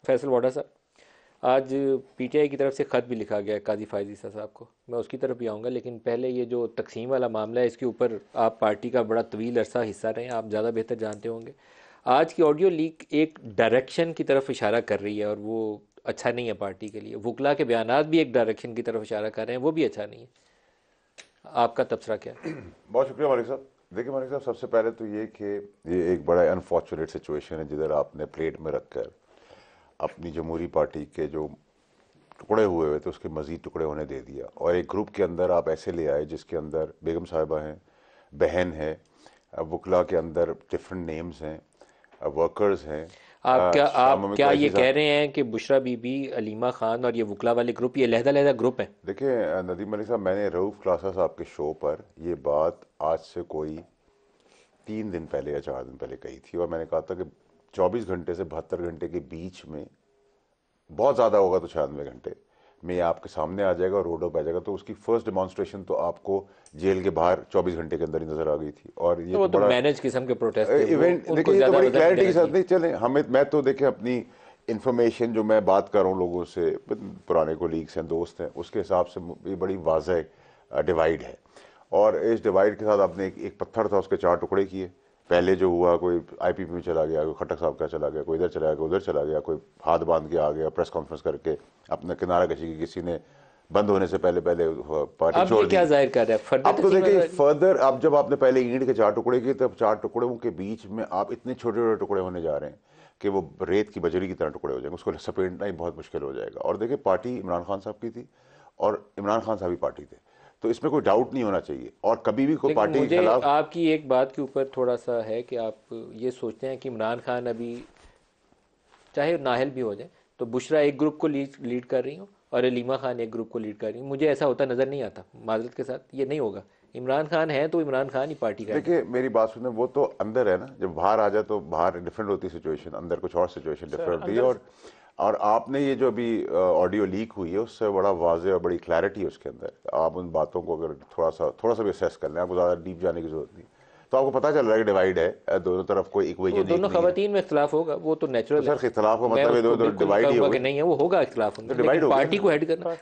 فیصل واڈا صاحب، آج P T I کی طرف سے خط بھی لکھا گیا ہے قاضی فائز عیسیٰ صاحب کو، میں اس کی طرف بھی آؤں گا، لیکن پہلے یہ جو تقسیم والا معاملہ ہے اس کے اوپر آپ پارٹی کا بڑا طویل عرصہ حصہ رہے ہیں، آپ زیادہ بہتر جانتے ہوں گے۔ آج کی آڈیو لیک ایک ڈائریکشن کی طرف اشارہ کر رہی ہے اور وہ اچھا نہیں ہے پارٹی کے لیے، وکلا کے بیانات بھی ایک ڈائریکشن کی طرف اشارہ کر رہے ہیں، وہ بھی اچھا نہیں ہے۔ آپ کا تبصرہ کیا ہے؟ بہت شکریہ مالک صاحب۔ دیکھیں مالک صاحب، سب سے پہلے تو یہ کہ یہ ایک بڑا انفارچونیٹ سچویشن ہے جدھر آپ نے پلیٹ میں رکھ کر اپنی جمہوری پارٹی کے جو ٹکڑے ہوئے تھے اس کے مزید ٹکڑے ہونے دے دیا، اور ایک گروپ کے اندر آپ ایسے لے آئے جس کے اندر بیگم صاحبہ ہیں، بہن ہے، وکلا کے اندر ڈفرینٹ نیمز ہیں، ورکرز ہیں۔ شاہ آپ محمد کیا قریشی یہ صاحب، کہہ رہے ہیں کہ بشرا بی بی، علیمہ خان اور یہ وکلا والے گروپ یہ علیحدہ علیحدہ گروپ ہیں؟ دیکھیں ندیم ملک صاحب، میں نے رؤف کلاسا صاحب کے شو پر یہ بات آج سے کوئی 3 دن پہلے یا 4 دن پہلے کہی تھی، اور میں نے کہا تھا کہ 24 گھنٹے سے 72 گھنٹے کے بیچ میں، بہت زیادہ ہوگا تو 96 گھنٹے میں یہ آپ کے سامنے آ جائے گا اور روڈوں پہ آ جائے گا۔ تو اس کی فرسٹ ڈیمانسٹریشن تو آپ کو جیل کے باہر 24 گھنٹے کے اندر ہی نظر آ گئی تھی، اور یہ تو وہ تو تو بڑا مینج قسم کے پروٹیسٹ تھے، وہ ایونٹ۔ ان کو دیکھیں یہ تو زیادہ بڑی وزن نہیں کلیئرٹی دینا کے ساتھ چاہیے۔ نہیں چلیں، میں تو دیکھیں اپنی انفارمیشن جو میں بات کر رہا ہوں لوگوں سے، پرانے کولیگس ہیں، دوست ہیں، اس کے حساب سے یہ بڑی واضح ڈیوائیڈ ہے، اور اس ڈیوائیڈ کے ساتھ آپ نے ایک پتھر تھا اس کے 4 ٹکڑے کیے۔ پہلے جو ہوا، کوئی آئی پی پی میں چلا گیا، کوئی خٹک صاحب کا چلا گیا، کوئی ادھر چلا گیا، کوئی ادھر چلا گیا، کوئی ہاتھ باندھ کے آ گیا، پریس کانفرنس کر کے اپنا کنارہ کشی کی، کسی نے بند ہونے سے پہلے پارٹی اب چھوڑ یہ کیا دی۔ ظاہر کر رہا ہے؟ فردی اب تو تقسیم دیکھیں ازادی؟ فردر، اب جب آپ نے پہلے اینٹ کے 4 ٹکڑے کیے، تب 4 ٹکڑوں کے بیچ میں آپ اتنے چھوٹے چھوٹے ٹکڑے ہونے جا رہے ہیں کہ وہ ریت کی بجری کی طرح ٹکڑے ہو جائیں گے، اس کو سپیٹنا ہی بہت مشکل ہو جائے گا۔ اور دیکھیں پارٹی عمران خان صاحب کی تھی، اور عمران خان صاحب ہی پارٹی تھے، تو اس میں کوئی ڈاؤٹ نہیں ہونا چاہیے، اور کبھی بھی کوئی لیکن پارٹی کے مجھے خلاف۔ آپ کی ایک بات کے اوپر تھوڑا سا ہے کہ آپ یہ سوچتے ہیں کہ عمران خان ابھی چاہے نااہل بھی ہو جائیں تو بشرا ایک گروپ کو لیڈ کر رہی ہوں اور علیمہ خان ایک گروپ کو لیڈ کر رہی ہوں، مجھے ایسا ہوتا نظر نہیں آتا، معذرت کے ساتھ یہ نہیں ہوگا۔ عمران خان ہے تو عمران خان ہی پارٹی کا ہے نا۔ دیکھیں میری بات سنیں، وہ تو اندر ہے نا، جب باہر آ جائے تو باہر ڈفرینٹ ہوتی ہے سچویشن، اندر کچھ اور سچویشن ڈفرینٹ ہوتی ہے۔ اور آپ نے یہ جو ابھی آڈیو لیک ہوئی ہے اس سے بڑا واضح اور بڑی کلیئرٹی ہے اس کے اندر، آپ ان باتوں کو اگر تھوڑا سا بھی اسیس کر لیں، آپ کو زیادہ ڈیپ جانے کی ضرورت نہیں، تو آپ کو پتہ چل رہا ہے کہ ڈیوائیڈ ہے، دونوں طرف کوئی وہ ایکویژن ایک دونوں نہیں ہے۔ خواتین میں اختلاف ہوگا، وہ تو تو نیچرل ہے، سر اختلاف کا میں مطلب اس ہے کو تو بالکل ڈیوائڈ ہی کہوں ہو گا کہ گئی، نہیں ہے، وہ ہوگا اختلاف ان تو میں، لیکن ڈیوائڈ ہو گیا پارٹی نا۔ کو ہیڈ کرنا